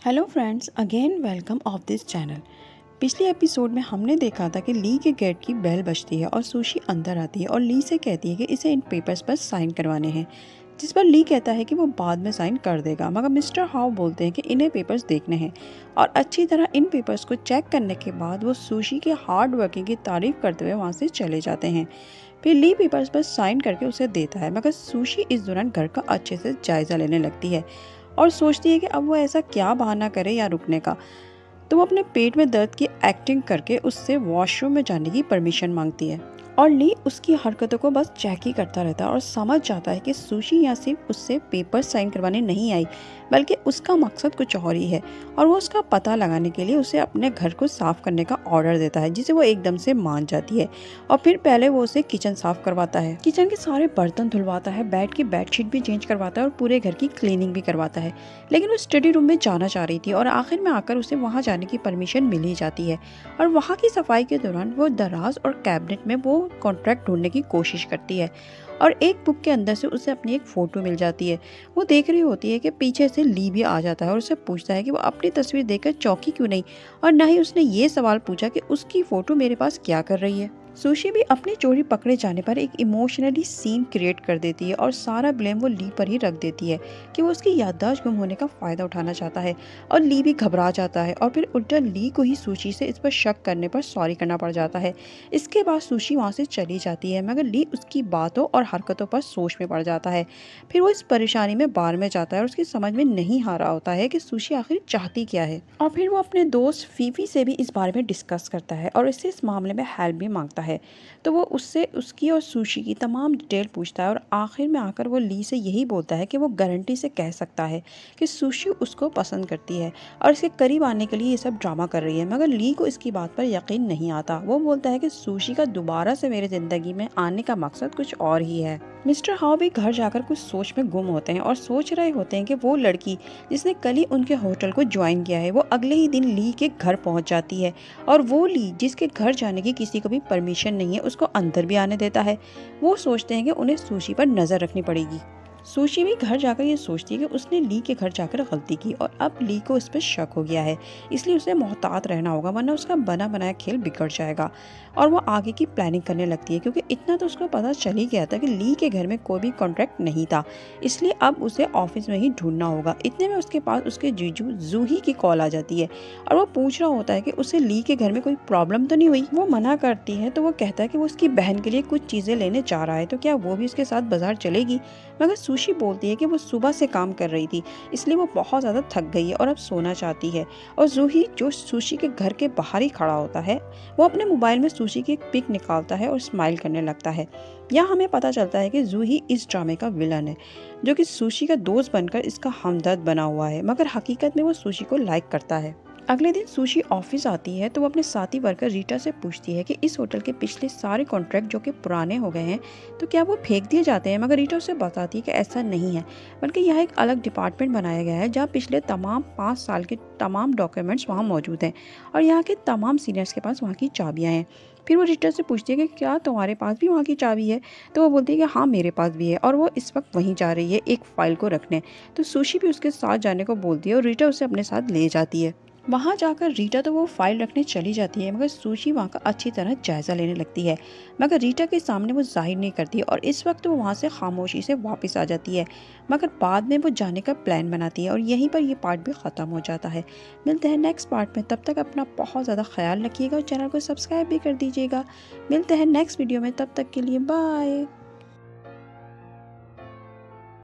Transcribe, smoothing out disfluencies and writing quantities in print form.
Hello friends, again welcome of this channel. पिछले episode में हमने देखा था कि ली के गेट की बेल बजती है और सुशी अंदर आती है और ली से कहती है कि इसे इन पेपर्स पर साइन करवाने हैं, जिस पर ली कहता है कि वो बाद में साइन कर देगा, मगर मिस्टर हाउ बोलते हैं कि इन्हें पेपर्स देखने हैं और अच्छी तरह इन पेपर्स को चेक करने के बाद वो सुशी के हार्ड वर्किंग की तारीफ करते हुए वहाँ से चले जाते हैं। फिर ली पेपर्स पर साइन करके उसे देता है, मगर सुशी इस दौरान घर का अच्छे से जायजा लेने लगती है और सोचती है कि अब वो ऐसा क्या बहाना करे या रुकने का। तो वो अपने पेट में दर्द की एक्टिंग करके उससे वॉशरूम में जाने की परमिशन मांगती है और ली उसकी हरकतों को बस चेक ही करता रहता है और समझ जाता है कि सुशी यहाँ सिर्फ उससे पेपर साइन करवाने नहीं आई, बल्कि उसका मकसद कुछ और ही है और वो उसका पता लगाने के लिए उसे अपने घर को साफ करने का ऑर्डर देता है, जिसे वो एकदम से मान जाती है। और फिर पहले वो उसे किचन साफ करवाता है, किचन के सारे बर्तन धुलवाता है, बेड की बेडशीट भी चेंज करवाता है और पूरे घर की क्लीनिंग भी करवाता है। लेकिन वो स्टडी रूम में जाना चाह रही थी और आखिर में आकर उसे वहाँ जाने की परमिशन मिल ही जाती है और वहाँ की सफाई के दौरान वो दराज और कैबिनेट में वो कॉन्ट्रैक्ट ढूंढने की कोशिश करती है और एक बुक के अंदर से उसे अपनी एक फ़ोटो मिल जाती है। वो देख रही होती है कि पीछे से ली भी आ जाता है और उसे पूछता है कि वो अपनी तस्वीर देखकर चौंकी क्यों नहीं, और न ही उसने ये सवाल पूछा कि उसकी फ़ोटो मेरे पास क्या कर रही है। सुशी भी अपनी चोरी पकड़े जाने पर एक इमोशनली सीन क्रिएट कर देती है और सारा ब्लेम वो ली पर ही रख देती है कि वो उसकी याददाश्त गुम होने का फ़ायदा उठाना चाहता है। और ली भी घबरा जाता है और फिर उल्टा ली को ही सुशी से इस पर शक करने पर सॉरी करना पड़ जाता है। इसके बाद सुशी वहाँ से चली जाती है, मगर ली उसकी बातों और हरकतों पर सोच में पड़ जाता है। फिर वो इस परेशानी में बार में जाता है और उसकी समझ में नहीं आ रहा होता है कि सुशी आखिर चाहती क्या है। और फिर वो अपने दोस्त फीफी से भी इस बारे में डिस्कस करता है और इससे इस मामले में हेल्प भी मांगता है। तो वो उससे उसकी और सुशी की तमाम डिटेल पूछता है और आखिर में आकर वो ली से यही बोलता है कि वो गारंटी से कह सकता है कि सुशी उसको पसंद करती है और इसके करीब आने के लिए ये सब ड्रामा कर रही है। मगर ली को इसकी बात पर यकीन नहीं आता। वो बोलता है कि सुशी का दोबारा से मेरी ज़िंदगी में आने का मकसद कुछ और ही है। मिस्टर हाउ भी घर जाकर कुछ सोच में गुम होते हैं और सोच रहे होते हैं कि वो लड़की जिसने कल ही उनके होटल को ज्वाइन किया है वो अगले ही दिन ली के घर पहुंच जाती है और वो ली जिसके घर जाने की किसी को भी परमिशन नहीं है उसको अंदर भी आने देता है। वो सोचते हैं कि उन्हें सुशी पर नज़र रखनी पड़ेगी। सुशी भी घर जाकर ये सोचती है कि उसने ली के घर जाकर गलती की और अब ली को इस पर शक हो गया है, इसलिए उसे मोहतात रहना होगा, वरना उसका बना बनाया खेल बिगड़ जाएगा। और वो आगे की प्लानिंग करने लगती है क्योंकि इतना तो उसको पता चल ही गया था कि ली के घर में कोई भी कॉन्ट्रैक्ट नहीं था, इसलिए अब उसे ऑफिस में ही ढूंढना होगा। इतने में उसके पास उसके जीजू जूही की कॉल आ जाती है और वो पूछ रहा होता है कि उसे ली के घर में कोई प्रॉब्लम तो नहीं हुई। वो मना करती है तो वो कहता है कि वो उसकी बहन के लिए कुछ चीज़ें लेने जा रहा है, तो क्या वो भी उसके साथ बाजार चलेगी। मगर सुशी बोलती है कि वो सुबह से काम कर रही थी, इसलिए वो बहुत ज़्यादा थक गई है और अब सोना चाहती है। और जूही जो सुशी के घर के बाहर ही खड़ा होता है, वो अपने मोबाइल में सुशी की एक पिक निकालता है और स्माइल करने लगता है। यहाँ हमें पता चलता है कि जूही इस ड्रामे का विलन है, जो कि सुशी का दोस्त बनकर इसका हमदर्द बना हुआ है, मगर हकीकत में वो सुशी को लाइक करता है। अगले दिन सुशी ऑफिस आती है तो वो अपने साथी वर्कर रीटा से पूछती है कि इस होटल के पिछले सारे कॉन्ट्रैक्ट जो कि पुराने हो गए हैं तो क्या वो फेंक दिए जाते हैं। मगर रीटा उसे बताती है कि ऐसा नहीं है, बल्कि यह एक अलग डिपार्टमेंट बनाया गया है जहाँ पिछले तमाम 5 साल के तमाम डॉक्यूमेंट्स वहाँ मौजूद हैं और यहाँ के तमाम सीनियर्स के पास वहाँ की चाबियाँ हैं। फिर वो रीटा से पूछती है कि क्या तुम्हारे पास भी वहाँ की चाबी है। तो वो बोलती है कि हाँ मेरे पास भी है, और वो इस वक्त वहीं जा रही है एक फ़ाइल को रखने। तो सुशी भी उसके साथ जाने को बोलती है और रीटा उसे अपने साथ ले जाती है। वहाँ जाकर रीटा तो वो फाइल रखने चली जाती है, मगर सुशी वहाँ का अच्छी तरह जायज़ा लेने लगती है, मगर रीटा के सामने वो जाहिर नहीं करती और इस वक्त वो वहाँ से खामोशी से वापस आ जाती है। मगर बाद में वो जाने का प्लान बनाती है और यहीं पर ये पार्ट भी ख़त्म हो जाता है। मिलते हैं नेक्स्ट पार्ट में, तब तक अपना बहुत ज़्यादा ख्याल रखिएगा और चैनल को सब्सक्राइब भी कर दीजिएगा। मिलते हैं नेक्स्ट वीडियो में, तब तक के लिए बाय।